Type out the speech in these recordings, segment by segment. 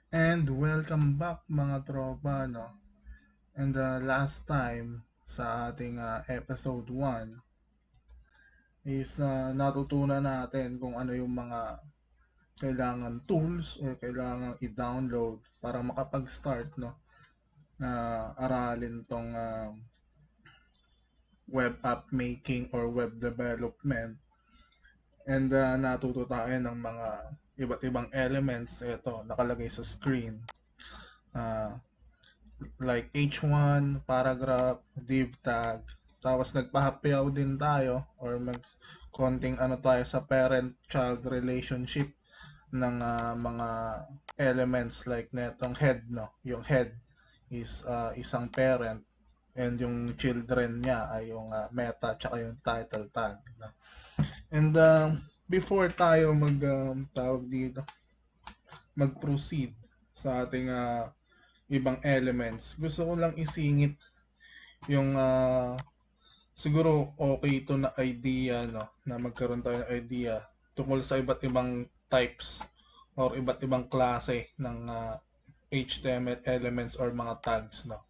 And welcome back mga tropa, no? And last time sa ating episode 1 is natutunan natin kung ano yung mga kailangan tools or kailangan i-download para makapag-start, no? Na aralin tong web app making or web development. And natuto tayo ng mga iba't ibang elements. Ito, nakalagay sa screen. Uh, like H1, paragraph, div tag. Tapos nagpahapyaw din tayo or mag konting ano tayo sa parent-child relationship ng mga elements like netong head, no. Yung head is isang parent and yung children niya ay yung meta tsaka yung title tag, no? And before tayo tawag dito, mag-proceed sa ating ibang elements, gusto ko lang isingit yung siguro okay ito na idea, no, na magkaroon tayo ng idea tungkol sa iba't ibang types or iba't ibang klase ng HTML elements or mga tags, no.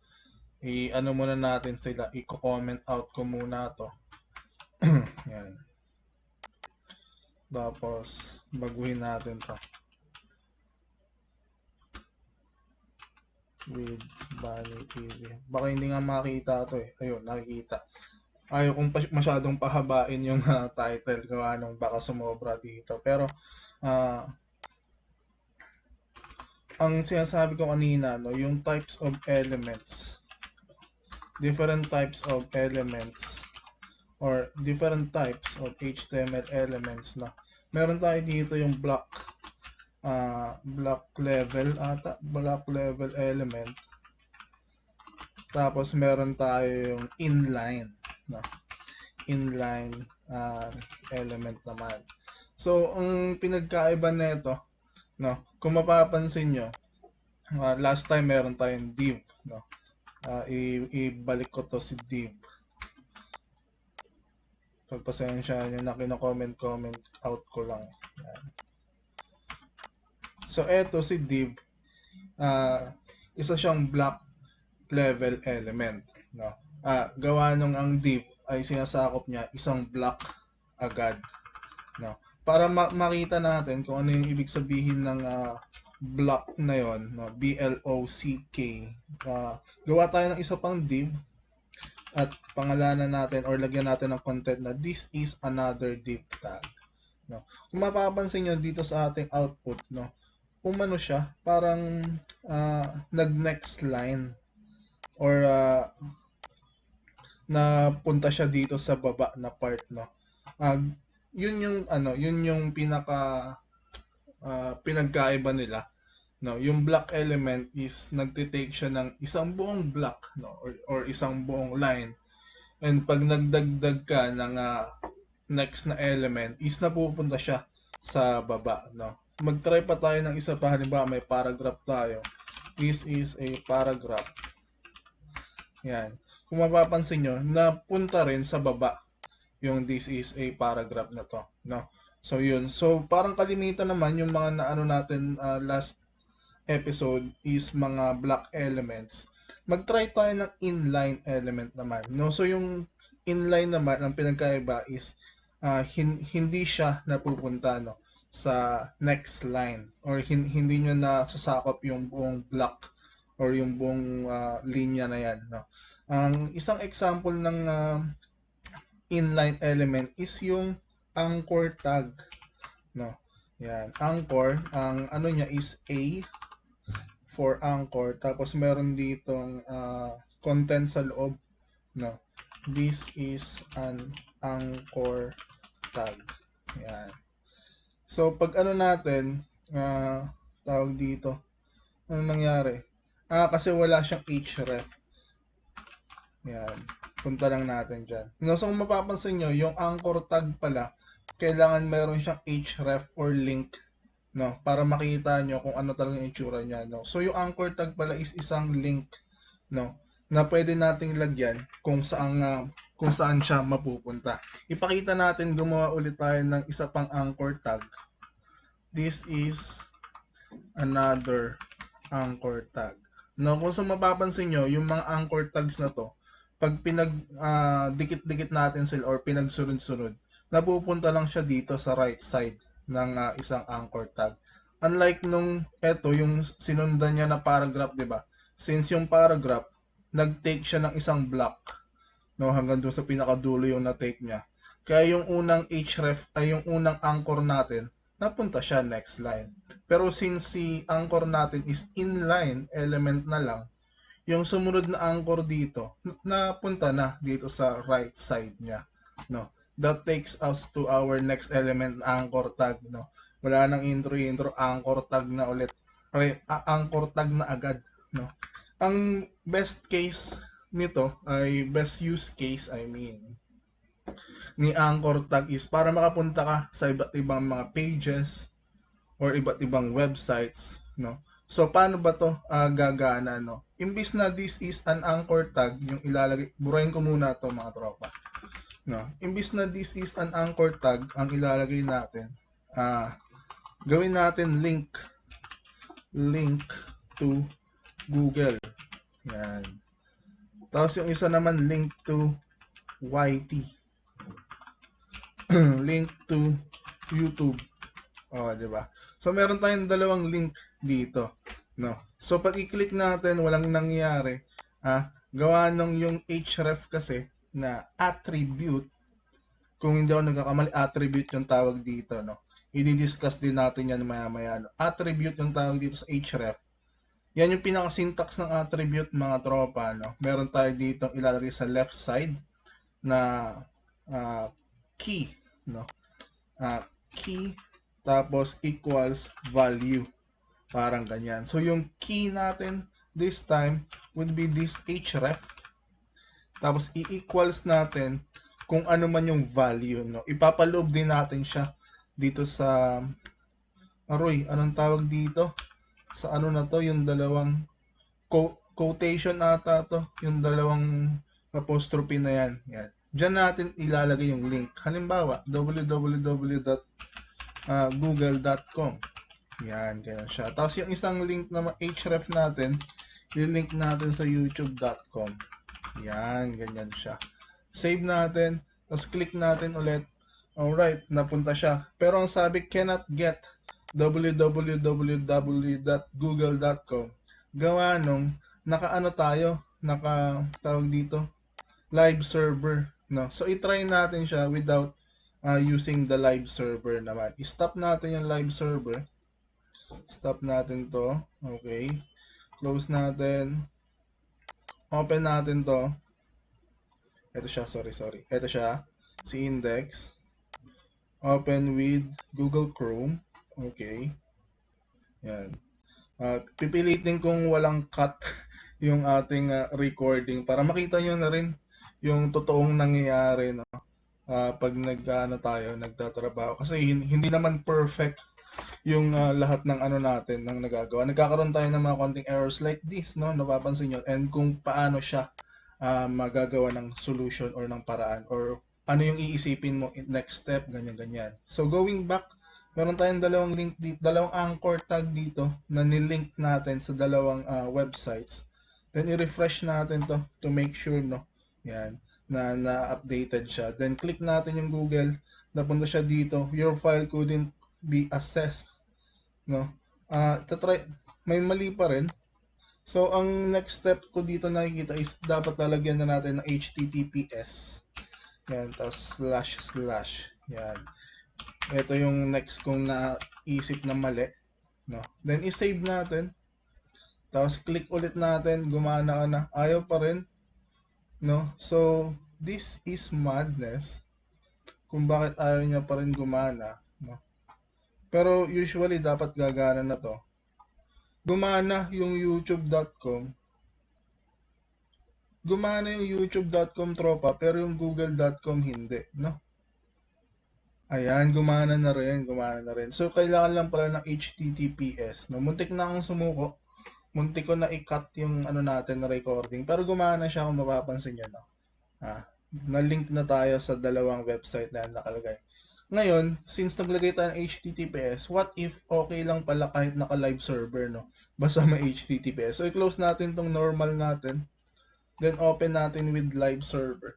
I-ano muna natin sila, i-comment out ko muna to. Yan. Tapos baguhin natin to with Bunny TV. Baka hindi nga makita to eh. Ayun, nakikita. Ayaw kong masyadong pahabain yung title gawa nung baka sumobra dito. Pero uh, ang sinasabi ko kanina, no, yung types of elements, different types of elements or different types of HTML elements, no. Meron tayo dito yung block level ata, block level element. Tapos meron tayo yung inline, no? Inline element naman. So, ang pinagkaiba nito, no? Kung mapapansin nyo, last time meron tayong div, no? Ibalik ko to si div. Pagpasensya nyo na kino-comment out ko lang. Yan. So, eto si div, isa siyang block level element, no. Gawa nung ang div ay sinasakop niya isang block agad, no. Para makita natin kung ano yung ibig sabihin ng block na yon, no, BLOCK. Gawa tayo ng isa pang div at pangalanan natin or lagyan natin ng content na this is another div tag, no. Kung mapapansin nyo dito sa ating output, no, umano siya parang nag next line or na punta siya dito sa baba na part, no. Yun yung ano, yun yung pinagkaiba nila, no. Yung block element is nagte-take siya ng isang buong block, no, or isang buong line, and pag nagdagdag ka ng next na element is napupunta siya sa baba, no. Mag-try pa tayo ng isa pa. Halimbawa may paragraph tayo, this is a paragraph. Yan. Kung mapapansin nyo, napunta rin sa baba yung this is a paragraph na to, no. So yun. So parang kalimitan naman yung mga naano natin last episode is mga block elements. Mag-try tayo ng inline element naman, no. So yung inline naman, ang pinagkaiba is hindi siya napupunta, no, sa next line or hindi nyo nasasakop yung buong block or yung buong linya na yan, no. Ang isang example ng inline element is yung anchor tag, no. Yan, anchor, ang ano niya is A for anchor, tapos meron ditong content sa loob, no. This is an anchor tag. Yan. So pag ano natin, tawag dito, ano nangyari? Kasi wala siyang href. Yan. Punta lang natin dyan. No, so kung mapapansin nyo, yung anchor tag pala, kailangan meron siyang href or link, no, para makita nyo kung ano talaga yung itsura niya, no. So yung anchor tag pala is isang link, no, na pwede nating lagyan kung saan siya mapupunta. Ipakita natin, gumawa ulit tayo ng isa pang anchor tag. This is another anchor tag. No, kung sa mapapansin nyo, yung mga anchor tags na to, pag dikit-dikit natin sila or pinagsunod-sunod, napupunta lang siya dito sa right side ng isang anchor tag. Unlike nung eto, yung sinundan niya na paragraph, di ba? Since yung paragraph, nag-take siya ng isang block, no, hanggang doon sa pinakadulo yung na-take niya. Kaya yung unang href ay yung unang anchor natin, napunta siya next line. Pero since si anchor natin is inline element na lang, yung sumunod na anchor dito, napunta na dito sa right side niya. No? That takes us to our next element, anchor tag. No? Wala nang intro, anchor tag na ulit. Okay, anchor tag na agad. No? Ang best case nito ay best use case, I mean, ni anchor tag is para makapunta ka sa iba't ibang mga pages or iba't ibang websites, no? So paano ba to gagana, no? Imbis na this is an anchor tag, yung ilalagay, burahin ko muna to mga tropa, no? Imbis na this is an anchor tag, ang ilalagay natin, gawin natin link to Google. Yan. Tapos yung isa naman link to YT. Link to YouTube. Oh, 'di ba? So meron tayong dalawang link dito, no? So pag i-click natin, walang nangyayari. Gawa nung yung href kasi na attribute, kung hindi ako nagkakamali, attribute yung tawag dito, no? I-discuss din natin yan maya-maya, no? Attribute yung tawag dito sa href. Yan yung pinaka-syntax ng attribute, mga tropa, no? Meron tayo dito ilalagay sa left side na key, no? Key tapos equals value. Parang ganyan. So yung key natin this time would be this href. Tapos i-equals natin kung ano man yung value, no? Ipapaloob din natin siya dito sa anong tawag dito? Sa ano na to, yung dalawang quotation ata to, yung dalawang apostrophe na yan. Yan. Diyan natin ilalagay yung link. Halimbawa, www.google.com. Yan, ganyan siya. Tapos yung isang link na href natin, yung link natin sa youtube.com. Yan, ganyan siya. Save natin, tapos click natin ulit. Alright, napunta siya. Pero ang sabi, cannot get www.google.com. Gawa nung naka-ano tayo, tawag dito, live server, no? So i-try natin siya without using the live server naman. I-stop natin yung live server. Stop natin to. Okay. Close natin. Open natin to. Ito siya, sorry. Ito siya, si index. Open with Google Chrome. Okay. Yan. Pipilitin kong walang cut yung ating recording para makita nyo na rin yung totoong nangyayari, no? Pag nagtatrabaho. Kasi hindi naman perfect yung lahat ng ano natin ng nagagawa. Nagkakaroon tayo ng mga konting errors like this, no? Napapansin nyo. And kung paano siya magagawa ng solution or ng paraan or ano yung iisipin mo next step, ganyan. So going back, meron tayong dalawang link dito, dalawang anchor tag dito na nilink natin sa dalawang websites. Then i-refresh natin to make sure, no? Yan, na-updated siya. Then click natin yung Google, napunta siya dito. Your file couldn't be accessed, no? Try, may mali pa rin. So ang next step ko dito nakikita is dapat lalagyan na natin ng HTTPS. Yan, tapos // yan. Ito yung next kong naisip na mali, no? Then i-save natin. Tapos click ulit natin, gumana ka na. Ayaw pa rin, no? So this is madness kung bakit ayaw niya pa rin gumana, no? Pero usually dapat gagana na to. Gumana yung youtube.com. Gumana yung youtube.com, tropa, pero yung google.com hindi, no? Ayan, gumana na rin. So, kailangan lang pala ng HTTPS, no? Muntik na akong sumuko. Muntik ko na i-cut yung ano natin na recording. Pero gumana siya kung mapapansin nyo, no? Na-link na tayo sa dalawang website na nakalagay. Ngayon, since naglagay tayo ng HTTPS, what if okay lang pala kahit naka-live server, no? Basta may HTTPS. So, i-close natin tong normal natin. Then, open natin with live server.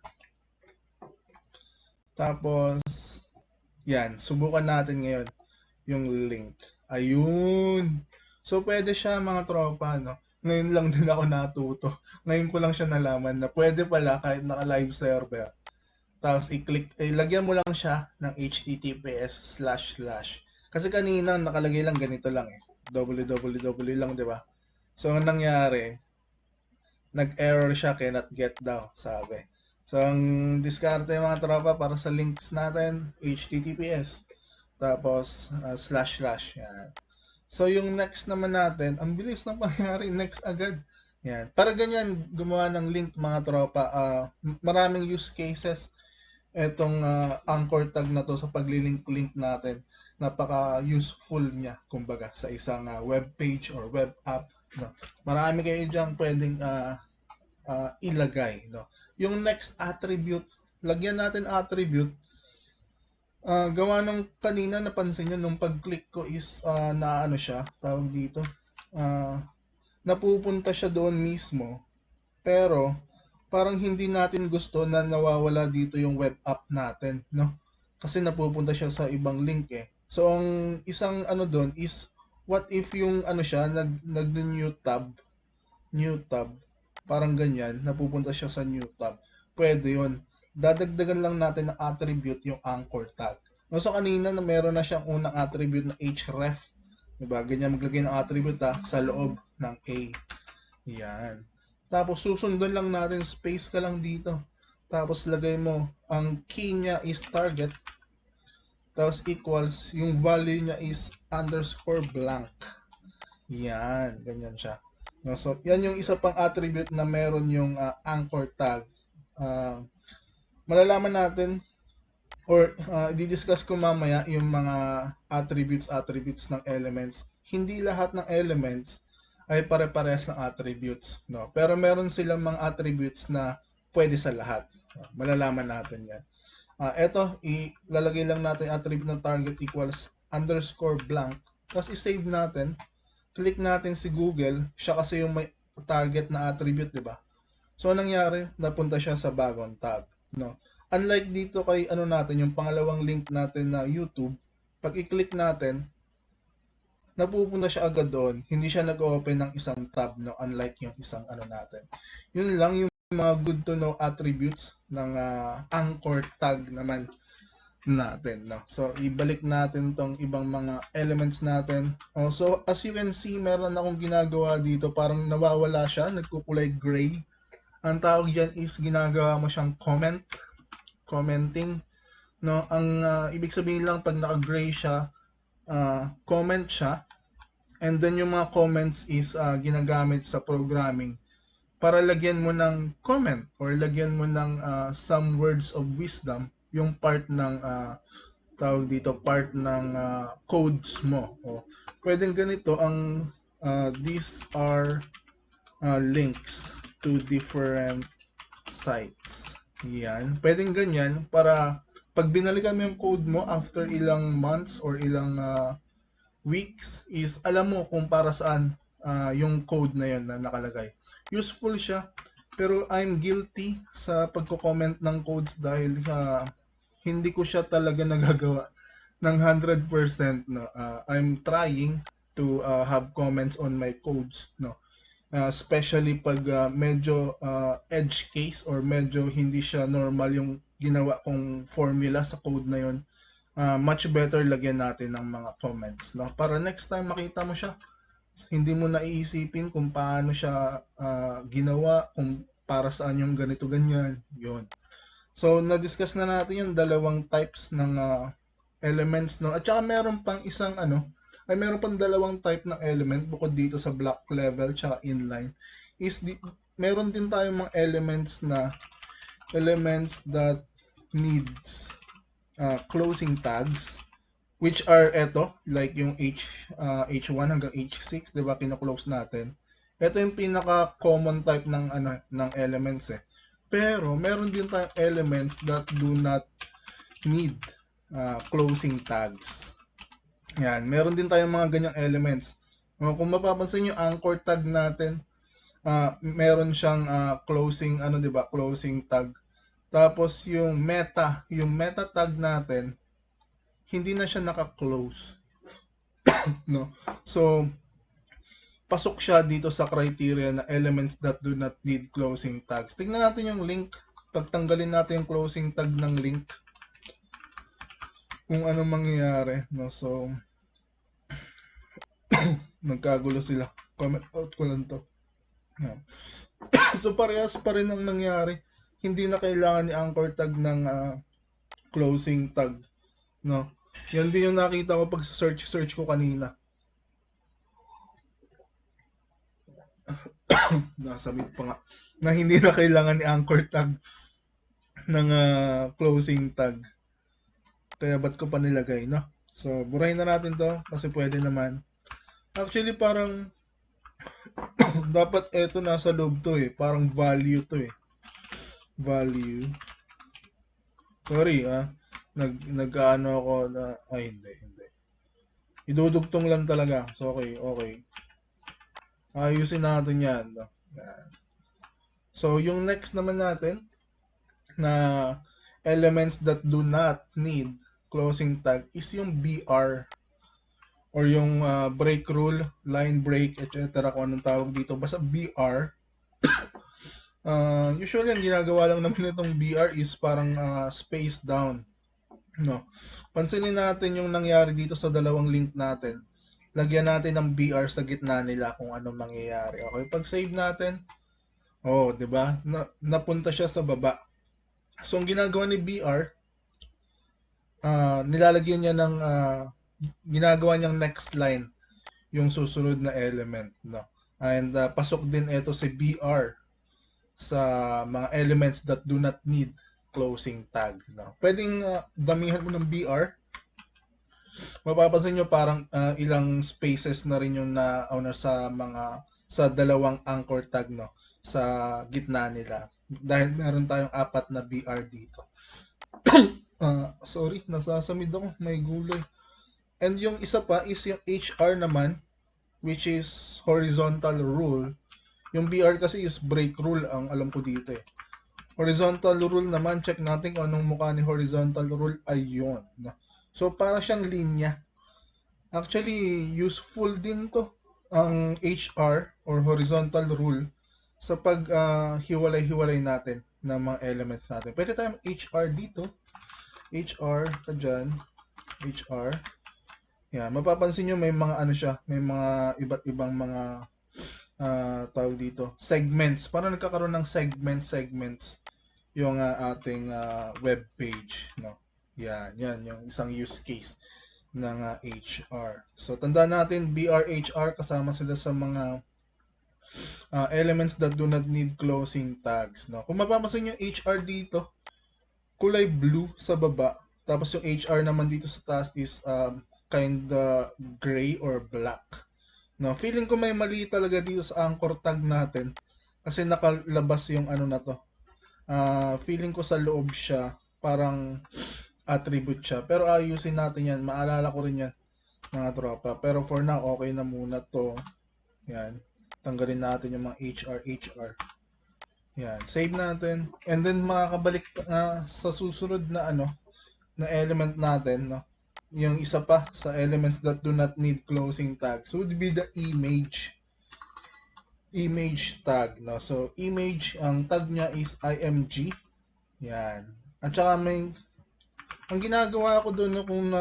Tapos, yan. Subukan natin ngayon yung link. Ayun. So, pwede siya mga tropa, no? Ngayon lang din ako natuto. Ngayon ko lang siya nalaman na pwede pala kahit naka-live server. Tapos i-click, lagyan mo lang siya ng https//. Kasi kanina nakalagay lang ganito lang eh. www lang, di ba? So, ang nangyari, nag-error siya, cannot get daw, sabi. So, ang diskarte mga tropa para sa links natin, https. Tapos, //. Yan. So, yung next naman natin, ang bilis ng pangyari, next agad. Yan. Para ganyan, gumawa ng link mga tropa. Maraming use cases etong anchor tag na to sa paglilink-link natin. Napaka-useful niya, kumbaga, sa isang web page or web app. No? Marami kayo dyan pwedeng ilagay. No? Yung next attribute, lagyan natin attribute. Gawa nung kanina, napansin nyo, nung pag-click ko is na ano siya, tawag dito, napupunta siya doon mismo. Pero, parang hindi natin gusto na nawawala dito yung web app natin, no? Kasi napupunta siya sa ibang link eh. So, ang isang ano doon is, what if yung ano siya, nag-new tab, parang ganyan, napupunta siya sa new tab. Pwede yun. Dadagdagan lang natin ng attribute yung anchor tag. No, so, kanina na meron na siyang unang attribute na href. Diba? Ganyan maglagay ng attribute sa loob ng A. Yan. Tapos susundan lang natin, space ka lang dito. Tapos lagay mo, ang key niya is target. Tapos equals, yung value niya is _blank. Yan, ganyan siya. No, so, yan yung isa pang attribute na meron yung anchor tag. Malalaman natin or i-discuss ko mamaya yung mga attributes ng elements. Hindi lahat ng elements ay pare-pares ng attributes, no? Pero meron silang mga attributes na pwede sa lahat. Malalaman natin yan. Eto, ilalagay lang natin attribute ng target equals _blank. Tapos i-save natin. Click natin si Google. Siya kasi yung may target na attribute, di ba? So, anong nangyari? Napunta siya sa bagong tab, no? Unlike dito kay ano natin, yung pangalawang link natin na YouTube, pag i-click natin, napupunta siya agad doon. Hindi siya nag-open ng isang tab, no? Unlike yung isang ano natin. Yun lang yung mga good to know attributes ng anchor tag naman natin, no? So, ibalik natin tong ibang mga elements natin. So, as you can see, meron akong ginagawa dito. Parang nawawala siya, nagkukulay gray. Ang tawag dyan is ginagawa mo siyang commenting, no? Ang ibig sabihin lang pag naka-gray siya, comment siya, and then yung mga comments is ginagamit sa programming para lagyan mo ng comment or lagyan mo ng some words of wisdom yung part ng tawag dito, part ng codes mo. O, pwedeng ganito ang these are links to different sites. Yan. Pwedeng ganyan para pag binalikan mo yung code mo after ilang months or ilang weeks is alam mo kung para saan yung code na yun na nakalagay. Useful siya, pero I'm guilty sa pagko-comment ng codes dahil hindi ko siya talaga nagagawa ng 100%, no. I'm trying to have comments on my codes, no. Especially pag medyo edge case or medyo hindi siya normal yung ginawa kong formula sa code na yun. Much better lagyan natin ng mga comments, no? Para next time makita mo siya, hindi mo naiisipin kung paano siya ginawa, kung para saan yung ganito ganyan, yun. So, na-discuss na natin yung dalawang types ng elements, no? At saka meron pang isang meron pang dalawang type ng element bukod dito sa block level tsaka inline. Meron din tayong mga elements that needs closing tags, which are eto, like yung H1 hanggang H6, 'di ba, kino-close natin. Ito yung pinaka common type ng ng elements eh. Pero meron din tayong elements that do not need closing tags. Yan, meron din tayong mga ganyang elements. Kung mapapansin nyo, anchor tag natin, meron siyang closing, ano 'di ba, closing tag. Tapos yung meta tag natin, hindi na siya naka-close, no? So, pasok siya dito sa criteria na elements that do not need closing tags. Tingnan natin yung link. Pagtanggalin natin yung closing tag ng link, kung ano mangyayari, no? So, nagkagulo sila. Comment out ko lang to. Yan. So, parehas pa rin ang nangyari. Hindi na kailangan ni anchor tag ng closing tag, no? Yan din yung nakita ko pag search ko kanina. Nasabit pa nga na hindi na kailangan ni anchor tag ng closing tag. Kaya ba't ko pa nilagay, no? So, burahin na natin to kasi pwede naman. Actually, parang dapat eto nasa loob to eh. Parang value to eh. Value. Sorry nag-ano ako na, hindi. Idudugtong lang talaga. So, okay. Ayusin natin yan. No? Yan. So, yung next naman natin na elements that do not need closing tag is yung BR or yung break rule, line break, etc. Kung anong tawag dito. Basta BR. Usually, ang ginagawa lang naman itong BR is parang space down. No. Pansinin natin yung nangyari dito sa dalawang link natin. Lagyan natin ng BR sa gitna nila kung anong mangyayari. Okay, pag save natin, 'di ba? Napunta siya sa baba. So ang ginagawa ni BR, nilalagyan niya ng ginagawa niyang next line yung susunod na element, no. And pasok din ito si BR sa mga elements that do not need closing tag, no. Pwedeng damihan mo ng BR. Mapapansin nyo parang ilang spaces na rin yung na sa dalawang anchor tag, no, sa gitna nila dahil meron tayong 4 na BR dito. Sorry, nasasamid ako, may gulay. And yung isa pa is yung HR naman, which is horizontal rule. Yung BR kasi is break rule ang alam ko dito eh. Horizontal rule naman, check natin kung anong mukha ni horizontal rule. Ayun. So, para siyang linya. Actually, useful din to ang HR or horizontal rule sa pag hiwalay-hiwalay natin ng mga elements natin. Pwede tayong HR dito. HR ka dyan. HR. Yan. Mapapansin nyo may mga ano siya. May mga iba't ibang mga tawag dito. Segments. Parang nagkakaroon ng segments yung ating web page. No? Yan. Yung isang use case ng HR. So, tandaan natin, BR-HR kasama sila sa mga elements that do not need closing tags. No? Kung mapapansin yung HR dito, kulay blue sa baba. Tapos yung HR naman dito sa taas is kinda gray or black. No, feeling ko may mali talaga dito sa anchor tag natin kasi nakalabas yung ano na to. Feeling ko sa loob siya, parang attribute siya. Pero ayusin natin yan. Maalala ko rin yan, mga tropa. Pero for now, okay na muna to. Yan. Tanggalin natin yung mga HR. Yan. Save natin. And then makakabalik sa susunod na na element natin, no? Yung isa pa sa elements that do not need closing tags would be the image tag, no. So image, ang tag niya is img. Yan. At saka ang ginagawa ko doon, kung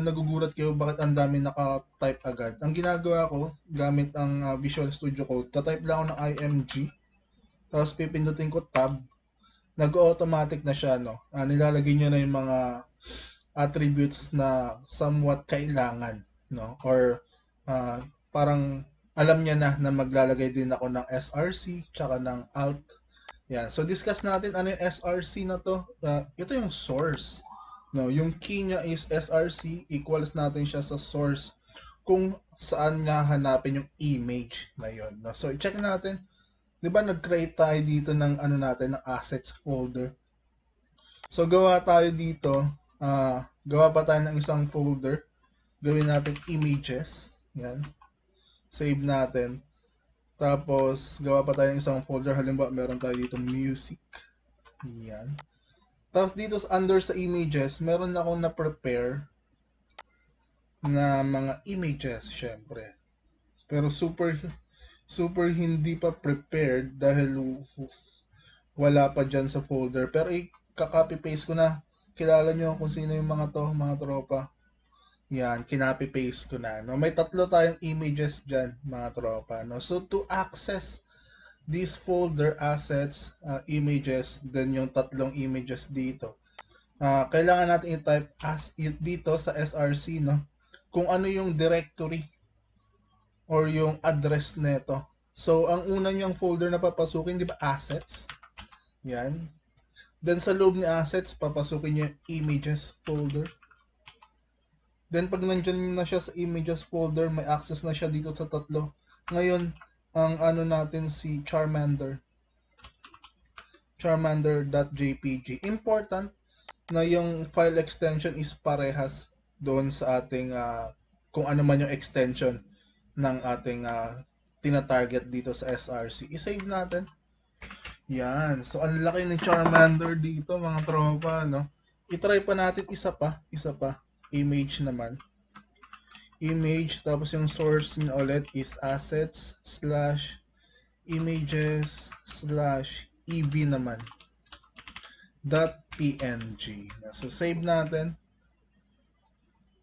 nagugulat kayo bakit ang dami naka-type agad. Ang ginagawa ko gamit ang Visual Studio Code, ta-type lang ako ng img, tapos pipindutin ko tab, nag-automatic na siya, no. Nilalagay niya na yung mga attributes na somewhat kailangan, no, or parang alam niya na maglalagay din ako ng src tsaka ng alt. Yan. So discuss natin ano yung src na to. Ito yung source, no. Yung key niya is src, equals natin siya sa source kung saan nga hanapin yung image na yon, no. So i-check natin, 'di ba nag-create tayo dito ng natin, ng assets folder. So gawa tayo dito gawa pa tayo ng isang folder. Gawin natin images. Yan. Save natin. Tapos, gawa pa tayo ng isang folder. Halimbawa, meron tayo dito music. Yan. Tapos dito under sa images, meron akong na-prepare na mga images, syempre. Pero super hindi pa prepared dahil wala pa dyan sa folder. Pero i-copy paste ko na. Kilala nyo kung sino yung mga to, mga tropa. Yan, kinopy paste ko na. No? May tatlo tayong images dyan, mga tropa. No? So to access these folder assets, images, then yung tatlong images dito, kailangan natin i-type as dito sa SRC, no? Kung ano yung directory or yung address nito. So, ang una niyang folder na papasukin, di ba, assets? Yan. Then, sa loob ni assets, papasukin niyo yung images folder. Then, pag nandiyan na siya sa images folder, may access na siya dito sa tatlo. Ngayon, ang ano natin si Charmander. Charmander.jpg. Important na yung file extension is parehas doon sa ating kung ano man yung extension ng ating tina-target dito sa SRC. I-save natin. Yan. So, ang laki ng Charmander dito, mga tropa, no? I-try pa natin isa pa. Image naman. Image, tapos yung source niya ulit is assets/images/ev naman. .png. So, save natin.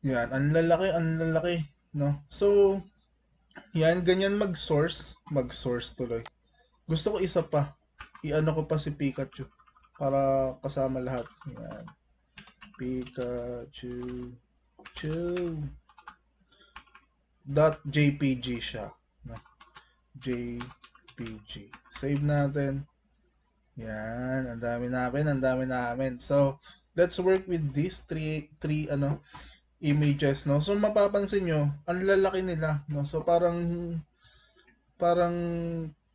Yan, ang lalaki, no? So, yan, ganyan mag-source tuloy. Gusto ko isa pa. I-ano ko pa si Pikachu para kasama lahat. Yan. Pikachu. .jpg siya. No? JPG. Save natin. Yan, ang dami namin. So, let's work with these three images, no? So, mapapansin nyo, ang lalaki nila, no? So, parang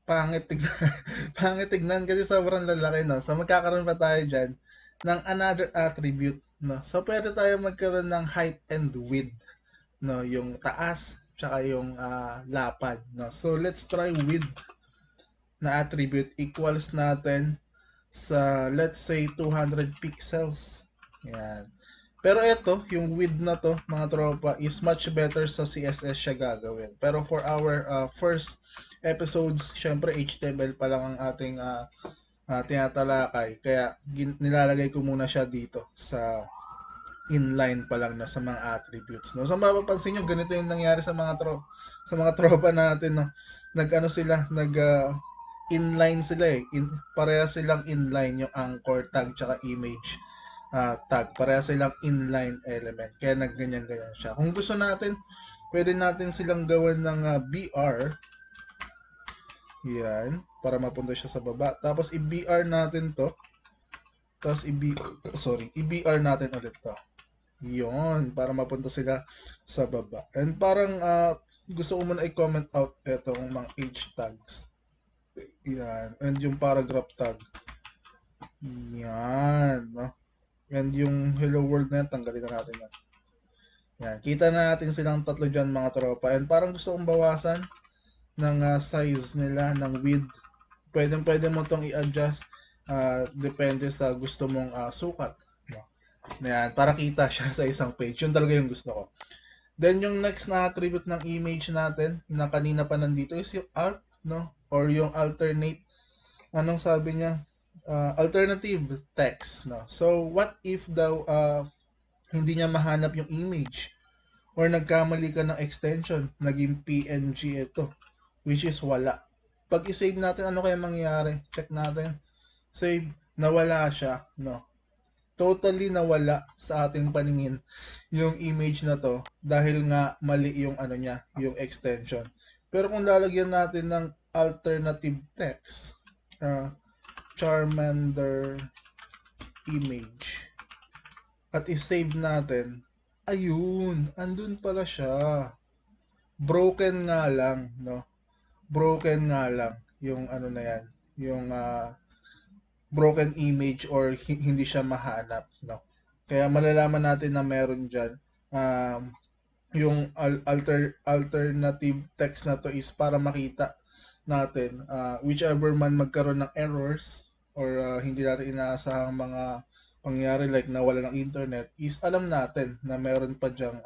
pangit tignan, pangit tignan kasi sobrang lalaki, no? So, magkakaroon pa tayo dyan ng another attribute, no? So, pwede tayo magkaroon ng height and width, no? Yung taas, tsaka yung lapad, no? So, let's try width na attribute equals natin sa, let's say, 200 pixels. Yan. Pero ito, yung width na to, mga tropa, is much better sa CSS siya gagawin. Pero for our first episodes, syempre HTML pa lang ang ating tinatalakay. Kaya nilalagay ko muna siya dito sa inline pa lang, no, sa mga attributes, no. So mapapansin niyo ganito yung nangyari sa mga tropa natin, no. Inline sila eh. Pareha silang inline yung anchor tag tsaka image tag. Pareha silang inline element. Kaya nagganyan-ganyan siya. Kung gusto natin, pwede natin silang gawan ng BR. Yan. Para mapunta siya sa baba. Tapos i-BR natin to. Tapos i-BR natin ulit to. Yun. Para mapunta sila sa baba. And parang gusto ko muna i-comment out itong mga H tags. Yan. And yung paragraph tag. Yan. No? And yung hello world na yan, tanggalin na natin yan. Yan. Kita na natin silang tatlo dyan, mga tropa. And parang gusto kong bawasan ng size nila, ng width. Pwede mo itong i-adjust. Depende sa gusto mong sukat. No? Yan. Para kita siya sa isang page. Yun talaga yung gusto ko. Then yung next na attribute ng image natin, na kanina pa nandito, is yung alt, no? Or yung alternate, anong sabi niya? Alternative text, no? So, what if daw hindi niya mahanap yung image or nagkamali ka ng extension, naging PNG ito, which is wala. Pag i-save natin, ano kaya mangyayari? Check natin. Save, nawala siya, no? Totally nawala sa ating paningin yung image na to dahil nga mali yung ano niya, yung extension. Pero kung lalagyan natin ng alternative text, Charmander image, at i-save natin, ayun, andun pala siya. Broken nga lang, no? Broken nga lang yung ano na yan, yung broken image or hindi siya mahanap, no? Kaya malalaman natin na meron dyan. Yung alternative text na to is para makita natin whichever man magkaroon ng errors or hindi natin inaasahang mga pangyayari like nawala ng internet is alam natin na meron pa dyang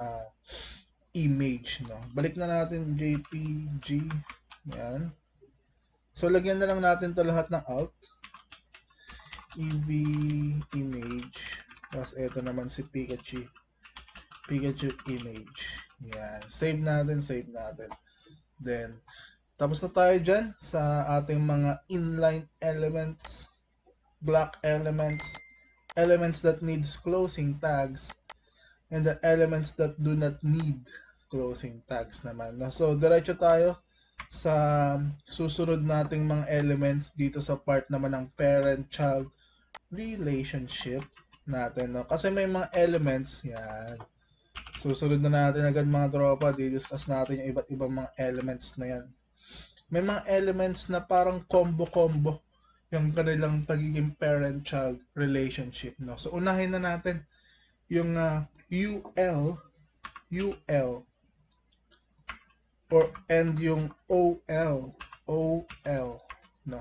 image, no? Balik na natin JPG. Yan. So lagyan na lang natin to lahat ng alt. EV image. Tapos ito naman si Pikachu image. Yan. Save natin. Then, tapos na tayo dyan sa ating mga inline elements, block elements, elements that needs closing tags, and the elements that do not need closing tags naman. No? So, diretso tayo sa susunod nating mga elements dito sa part naman ng parent-child relationship natin. No? Kasi may mga elements, yan. Susunod na natin agad mga tropa, di-discuss natin yung iba't ibang mga elements na yan. May mga elements na parang combo-combo yung kanilang pagiging parent-child relationship. No? So, unahin na natin yung UL, and yung OL. No?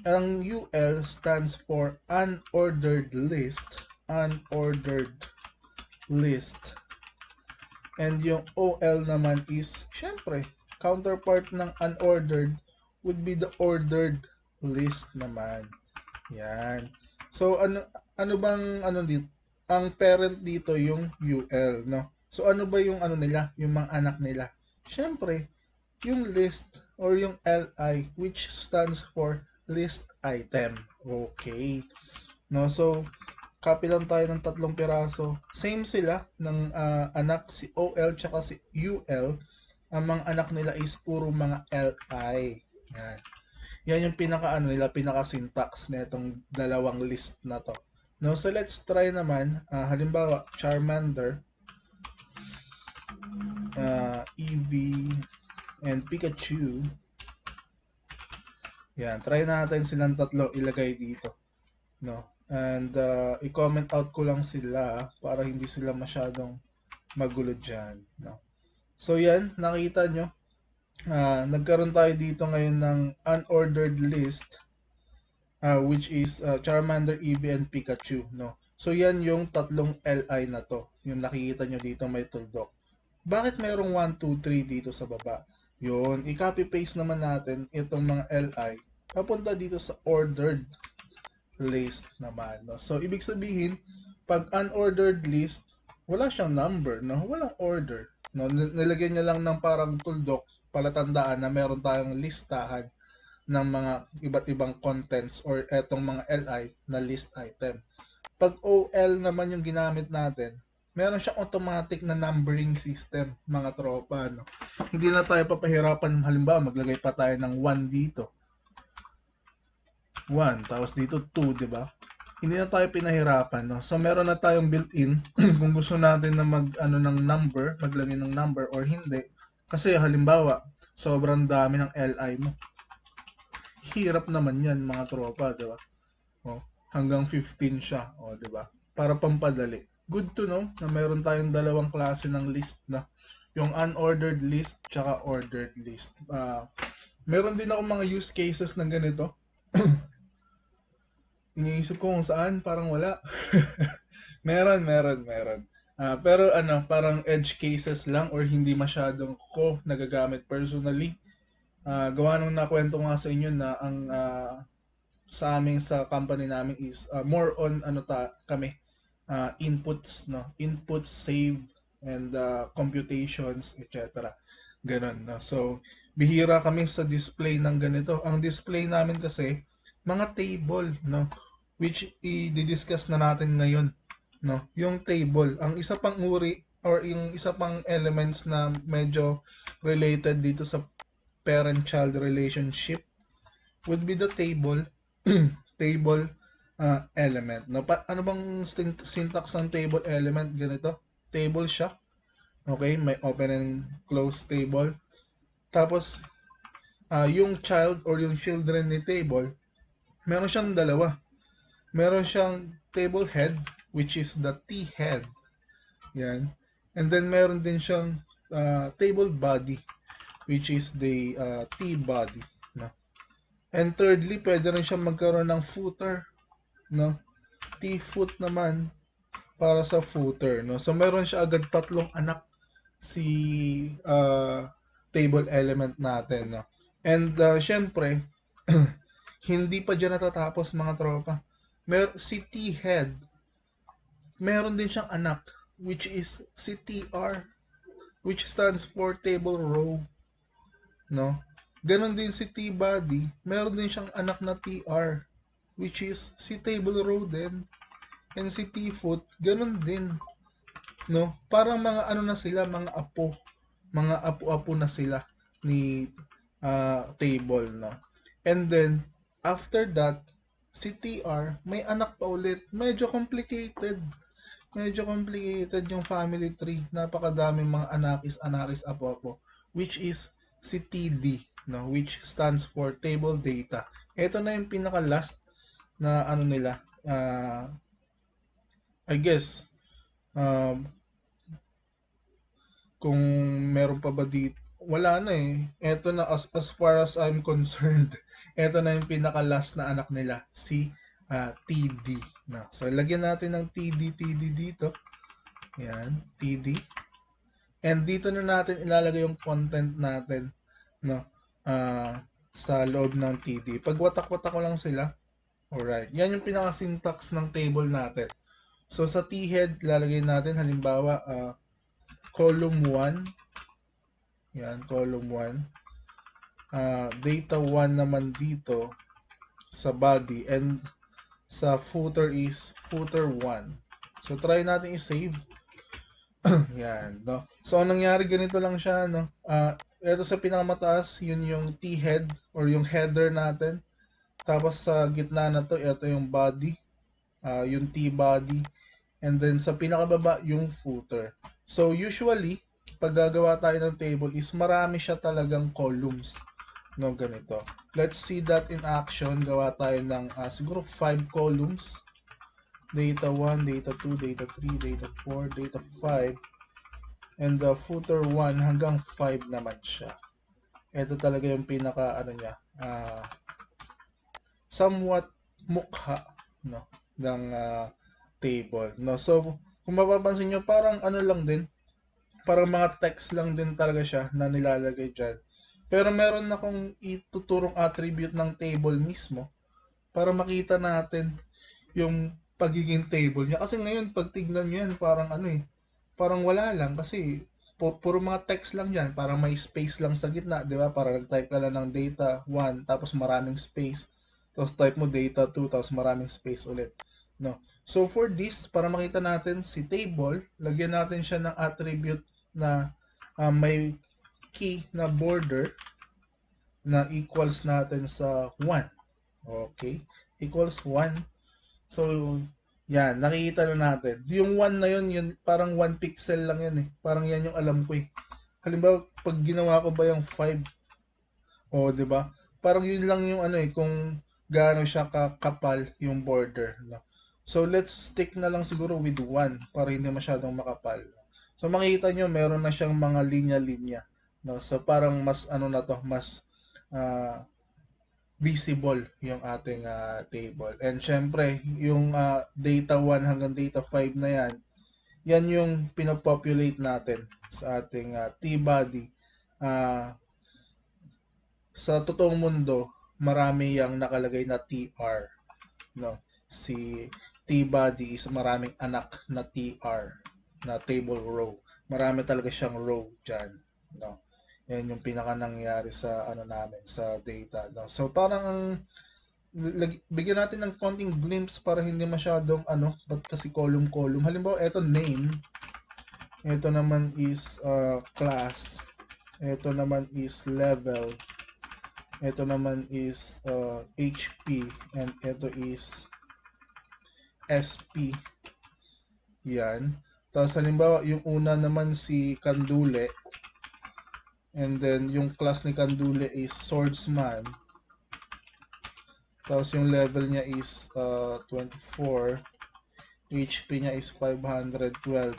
Ang UL stands for unordered list. And yung OL naman is, syempre, counterpart ng unordered would be the ordered list naman. Yan. So, ano bang, dito? Ang parent dito yung UL, no? So, ano ba yung nila? Yung mga anak nila? Syempre, yung list or yung LI, which stands for list item. Okay. No? So, copy lang tayo ng 3 piraso. Same sila ng anak, si OL tsaka si UL. Ang mga anak nila is puro mga LI. Yan. Yan yung pinaka syntax na itong dalawang list na to. No, so let's try naman. Halimbawa, Charmander, Eevee, and Pikachu. Yan, try natin silang tatlo ilagay dito. No? And i-comment out ko lang sila para hindi sila masyadong magulo dyan. No? So yan, nakita nyo. Nagkaroon tayo dito ngayon ng unordered list which is Charmander, Eevee, and Pikachu. No? So yan yung tatlong LI na to. Yung nakikita nyo dito may tuldok. Bakit mayroong 1, 2, 3 dito sa baba? Yun, i-copy paste naman natin itong mga LI papunta dito sa ordered list naman, no? So, ibig sabihin, pag unordered list, wala siyang number, no? Walang order, no? Nilagyan niya lang ng parang tuldok, palatandaan na meron tayong listahan ng mga iba't ibang contents or etong mga LI na list item. Pag OL naman yung ginamit natin, meron siyang automatic na numbering system, mga tropa, no? Hindi na tayo papahirapan, halimbawa, maglagay pa tayo ng 1 dito. 1, tapos dito 2, di ba? Hindi na tayo pinahirapan, no? So, meron na tayong built-in kung gusto natin na ng number, maglagay ng number or hindi. Kasi halimbawa, sobrang dami ng LI mo. Hirap naman yan, mga tropa, di ba? O, hanggang 15 siya, o, di ba? Para pampadali. Good to know na meron tayong dalawang klase ng list na yung unordered list tsaka ordered list. Meron din ako mga use cases na ganito. Iniisip ko kung saan, parang wala. meron. Pero parang edge cases lang or hindi masyadong ko nagagamit personally. Gawa nung nakwento nga sa inyo na ang sa company namin is more on kami inputs, no? Inputs, save, and computations, etc. Ganon, no? So, bihira kami sa display ng ganito. Ang display namin kasi, mga table, no? Which i-discuss na natin ngayon, no? Yung table, ang isa pang uri or yung isa pang elements na medyo related dito sa parent-child relationship would be the table table element. No? Ano bang syntax ng table element? Ganito. Table siya. Okay, may open and close table. Tapos, yung child or yung children ni table, meron siyang dalawa. Meron siyang table head which is the T head. Yan. And then meron din siyang table body, which is the T body. No? And thirdly, pwede rin siyang magkaroon ng footer. No? T foot naman para sa footer. No? So meron siya agad tatlong anak si table element natin. No? And syempre, hindi pa dyan natatapos mga tropa. Si T-head, meron din siyang anak, which is si TR, which stands for table row. No? Ganon din si T-body, meron din siyang anak na TR, which is si table row din. And si T-foot, ganon din. No? Parang mga ano na sila, mga apo. Mga apo-apo na sila ni table. No? And then, after that, si TR, may anak pa ulit. Medyo complicated. Medyo complicated yung family tree. Napakadaming mga anakis, apo-apo. Which is si TD, no? Which stands for table data. Ito na yung pinaka-last na ano nila. I guess, kung meron pa ba dito, wala na eh. Ito na, as far as I'm concerned, ito na yung pinaka-last na anak nila, si TD. No? So, lagyan natin ng TD dito. Yan, TD. And dito na natin ilalagay yung content natin, no? Sa loob ng TD. Pag watak-watak ko lang sila, alright. Yan yung pinaka-syntax ng table natin. So, sa T-head, lalagay natin, halimbawa, column 1. Yan, column 1. Data 1 naman dito sa body, and sa footer is footer 1. So, try natin i-save. Yan, no? So, ang nangyari, ganito lang siya, no? Ito sa pinakamataas, yun yung T-head or yung header natin. Tapos sa gitna na to, ito yung body, yung T-body. And then sa pinakababa, yung footer. So, usually, pag gagawa tayo ng table is marami siya talagang columns. No, ganito. Let's see that in action. Gawa tayo ng siguro 5 columns. Data 1, data 2, data 3, data 4, data 5. And the footer 1 hanggang 5 naman siya. Ito talaga yung pinaka ano niya, somewhat mukha, no, ng table, no. So kung mapapansin nyo, parang ano lang din, parang mga text lang din talaga siya na nilalagay dyan. Pero meron akong ituturong attribute ng table mismo para makita natin yung pagiging table niya. Kasi ngayon, pag tignan nyo yan, parang ano eh, parang wala lang kasi puro mga text lang yan, parang may space lang sa gitna, di ba? Para nag-type ka lang ng data 1, tapos maraming space, tapos type mo data 2, tapos maraming space ulit. No? So for this, para makita natin si table, lagyan natin siya ng attribute na may key na border na equals natin sa 1. Okay? Equals 1. So, yan, nakikita na natin. Yung 1 na yun, parang 1 pixel lang yan eh. Parang yan yung alam ko eh. Halimbawa, pag ginawa ko ba yung 5, o di ba? Parang yun lang yung ano eh, kung gaano siya kakapal yung border. No? So, let's stick na lang siguro with 1 para hindi masyadong makapal. So, makikita nyo, meron na siyang mga linya-linya. No? So, parang mas ano na to, mas visible yung ating table. And syempre, yung data 1 hanggang data 5 na yan, yan yung pinapopulate natin sa ating T-body. Sa totoong mundo, marami yung nakalagay na TR. No? Si T-body is maraming anak na TR, na table row. Marami talaga siyang row dyan. No? Yan yung pinaka nangyari sa ano namin, sa data. No? So parang bigyan natin ng konting glimpse para hindi masyadong ano, ba't kasi column-column. Halimbawa, ito name. Ito naman is class. Ito naman is level. Ito naman is HP. And ito is SP. Yan. Tapos halimbawa, yung una naman si Kandule. And then, yung class ni Kandule is Swordsman. Tapos, yung level niya is 24. HP niya is 512,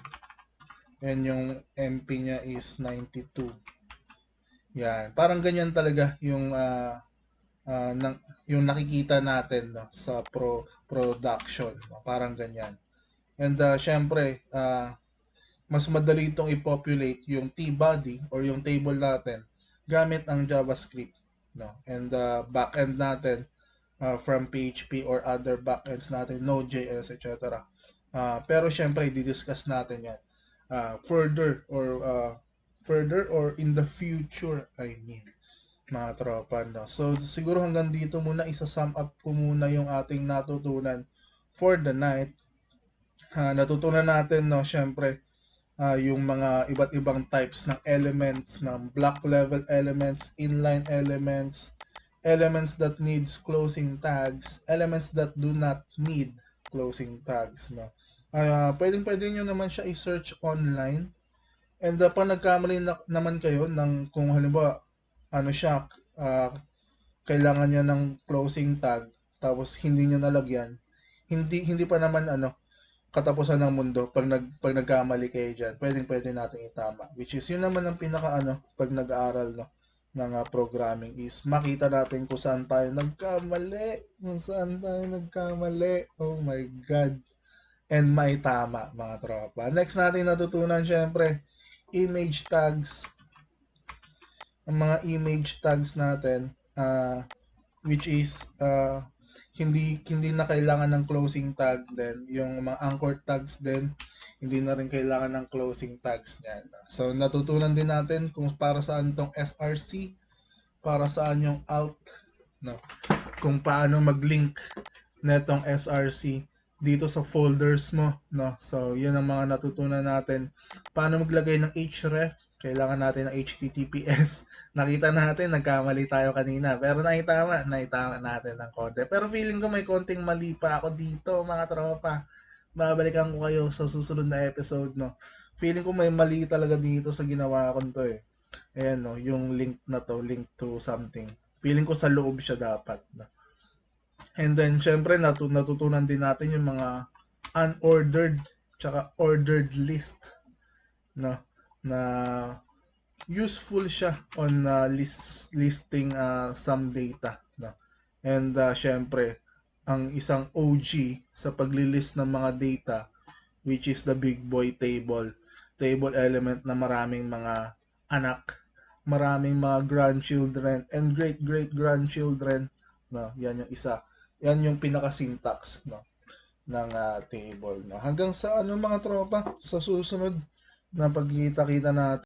and yung MP niya is 92. Yan, parang ganyan talaga yung yung nakikita natin, no, sa production, no? Parang ganyan. And syempre, mas madali itong i-populate yung T-body or yung table natin gamit ang JavaScript, no? And backend natin from PHP or other backends natin, Node.js, etc. Pero syempre, di-discuss natin yan further or in the future, I mean, mga tropa, no? So, siguro hanggang dito muna, isa-sum up ko muna yung ating natutunan for the night. Natutunan natin, no, syempre, yung mga iba't ibang types ng elements, ng block level elements, inline elements, elements that needs closing tags, elements that do not need closing tags, no? Pwedeng-pwede nyo naman siya i-search online. And pag nagkamali naman kayo ng kung halimbawa ano siya, kailangan niya ng closing tag tapos hindi niyo nalagyan, hindi pa naman katapusan ng mundo pag nagkamali kayo diyan. Pwedeng-pwede nating itama. Which is yun naman ang pinaka pag nag-aaral, no, ng programming is makita natin kung saan tayo nagkamali, kung saan tayo nagkamali. Oh my god. And may tama, mga tropa. Next natin natutunan, syempre, image tags. Ang mga image tags natin, which is hindi na kailangan ng closing tag din. Yung mga anchor tags din, hindi na rin kailangan ng closing tags niyan. So natutunan din natin kung para saan tong SRC, para saan yung alt, no, kung paano mag-link netong SRC dito sa folders mo, no. So yun ang mga natutunan natin. Paano maglagay ng href, kailangan natin ng HTTPS. Nakita natin, nagkamali tayo kanina. Pero naitama natin ng konti. Pero feeling ko may konting mali pa ako dito, mga tropa. Babalikan ko kayo sa susunod na episode, no. Feeling ko may mali talaga dito sa ginawa ko to eh. Ayan, no, yung link na to, link to something. Feeling ko sa loob siya dapat, no. And then, syempre, natutunan din natin yung mga unordered tsaka ordered list, no, na useful siya on listing some data, no. And syempre, ang isang OG sa paglilist ng mga data, which is the big boy table element na maraming mga anak, maraming mga grandchildren and great great grandchildren, no. Yan yung isa, yan yung pinaka syntax, no, ng table, no. Hanggang sa mga tropa, sa susunod na pagkita-kita natin.